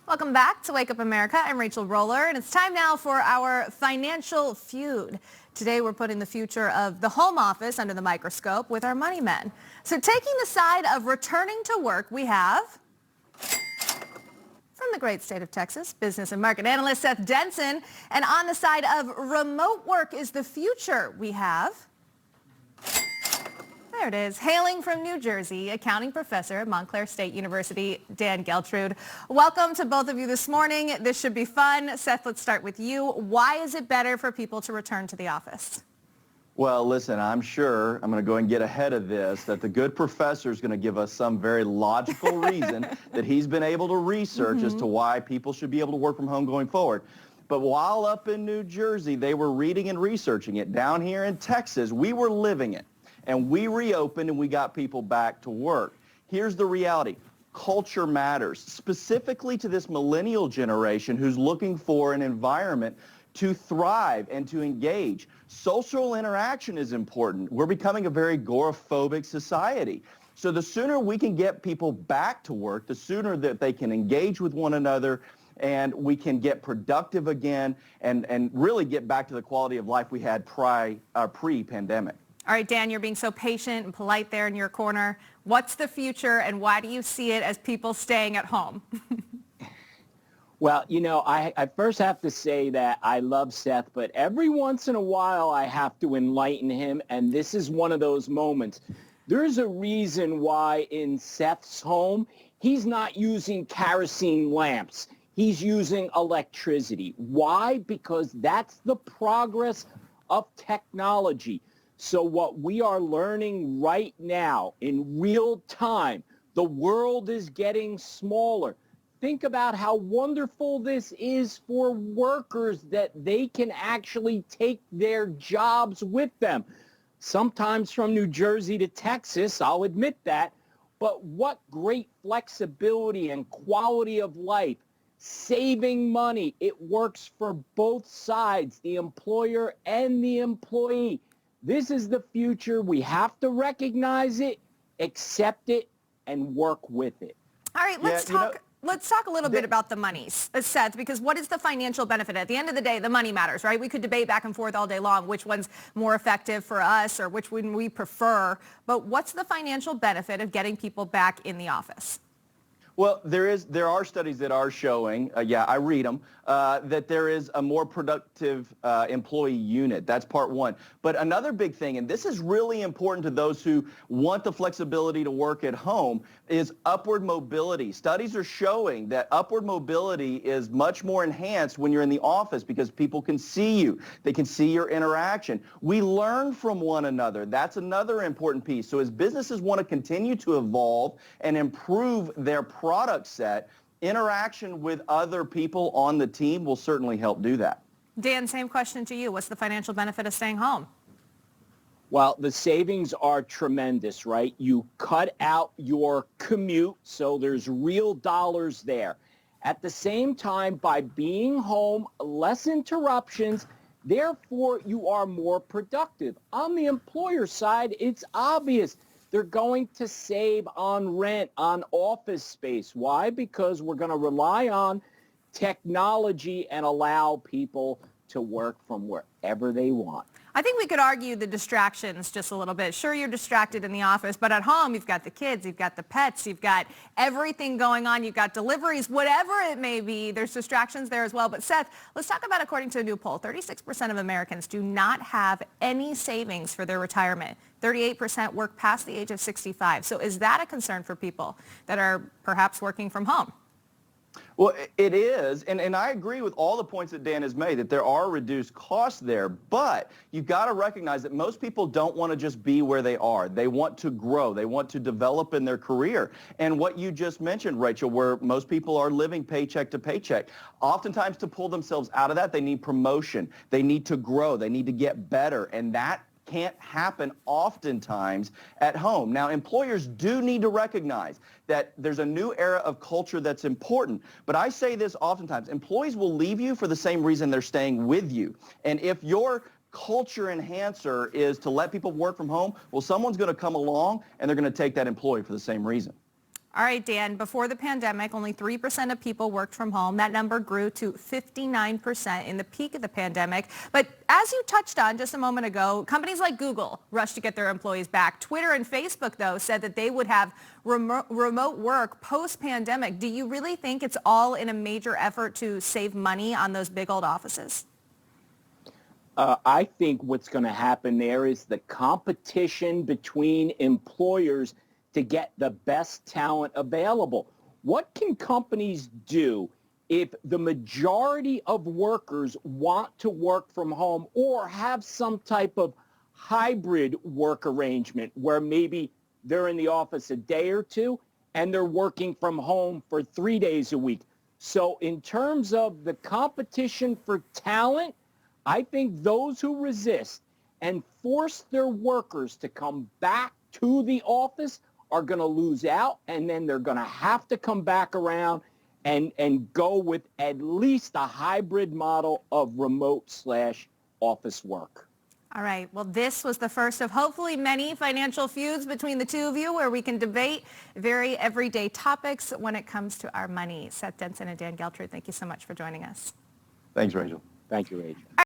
Welcome back to Wake Up America. I'm Rachel Rollar, and it's time now for our financial feud. Today, we're putting the future of the home office under the microscope with our money men. So taking the side of returning to work, we have, from the great state of Texas, business and market analyst Seth Denson. And on the side of remote work is the future, we have, there it is, hailing from New Jersey, accounting professor at Montclair State University, Dan Geltrude. Welcome to both of you this morning. This should be fun. Seth, let's start with you. Why is it better for people to return to the office? Well, listen, I'm sure, I'm going to go and get ahead of this, that the good professor is going to give us some very logical reason that he's been able to research as to why people should be able to work from home going forward. But while up in New Jersey, they were reading and researching it. Down here in Texas, we were living it. And we reopened and we got people back to work. Here's the reality. Culture matters, specifically to this millennial generation who's looking for an environment to thrive and to engage. Social interaction is important. We're becoming a very agoraphobic society. So the sooner we can get people back to work, the sooner that they can engage with one another and we can get productive again and really get back to the quality of life we had pre-pandemic. All right, Dan, you're being so patient and polite there in your corner. What's the future, and why do you see it as people staying at home? Well, you know, I first have to say that I love Seth, but every once in a while I have to enlighten him, and this is one of those moments. There's a reason why in Seth's home he's not using kerosene lamps. He's using electricity. Why? Because that's the progress of technology. So what we are learning right now in real time, the world is getting smaller. Think about how wonderful this is for workers that they can actually take their jobs with them. Sometimes from New Jersey to Texas, I'll admit that. But what great flexibility and quality of life, saving money. It works for both sides, the employer and the employee. This is the future. We have to recognize it, accept it, and work with it. All right, let's talk a little bit about the monies, Seth, because what is the financial benefit? At the end of the day, the money matters, right? We could debate back and forth all day long which one's more effective for us or which one we prefer, but what's the financial benefit of getting people back in the office? Well, there are studies that are showing, I read them, that there is a more productive employee unit. That's part one. But another big thing, and this is really important to those who want the flexibility to work at home, is upward mobility. Studies are showing that upward mobility is much more enhanced when you're in the office because people can see you. They can see your interaction. We learn from one another. That's another important piece. So as businesses want to continue to evolve and improve their product set, interaction with other people on the team will certainly help do that. Dan, same question to you. What's the financial benefit of staying home? Well, the savings are tremendous, right? You cut out your commute, so there's real dollars there. At the same time, by being home, less interruptions, therefore you are more productive. On the employer side, it's obvious. They're going to save on rent, on office space. Why? Because we're going to rely on technology and allow people to work from wherever they want. I think we could argue the distractions just a little bit. Sure, you're distracted in the office, but at home, you've got the kids, you've got the pets, you've got everything going on, you've got deliveries, whatever it may be, there's distractions there as well. But Seth, let's talk about, according to a new poll, 36% of Americans do not have any savings for their retirement. 38% work past the age of 65. So is that a concern for people that are perhaps working from home? Well, it is, and I agree with all the points that Dan has made, that there are reduced costs there, but you've got to recognize that most people don't want to just be where they are. They want to grow. They want to develop in their career. And what you just mentioned, Rachel, where most people are living paycheck to paycheck, oftentimes to pull themselves out of that, they need promotion. They need to grow. They need to get better, and that can't happen oftentimes at home. Now, employers do need to recognize that there's a new era of culture that's important. But I say this oftentimes, employees will leave you for the same reason they're staying with you. And if your culture enhancer is to let people work from home, well, someone's going to come along and they're going to take that employee for the same reason. All right, Dan, before the pandemic, only 3% of people worked from home. That number grew to 59% in the peak of the pandemic. But as you touched on just a moment ago, companies like Google rushed to get their employees back. Twitter and Facebook, though, said that they would have remote work post-pandemic. Do you really think it's all in a major effort to save money on those big old offices? I think what's going to happen there is the competition between employers to get the best talent available. What can companies do if the majority of workers want to work from home or have some type of hybrid work arrangement where maybe they're in the office a day or two and they're working from home for 3 days a week? So in terms of the competition for talent, I think those who resist and force their workers to come back to the office are going to lose out, and then they're going to have to come back around and go with at least a hybrid model of remote/office work. All right. Well, this was the first of hopefully many financial feuds between the two of you where we can debate very everyday topics when it comes to our money. Seth Denson and Dan Geltrude, thank you so much for joining us. Thanks, Rachel. Thank you, Rachel.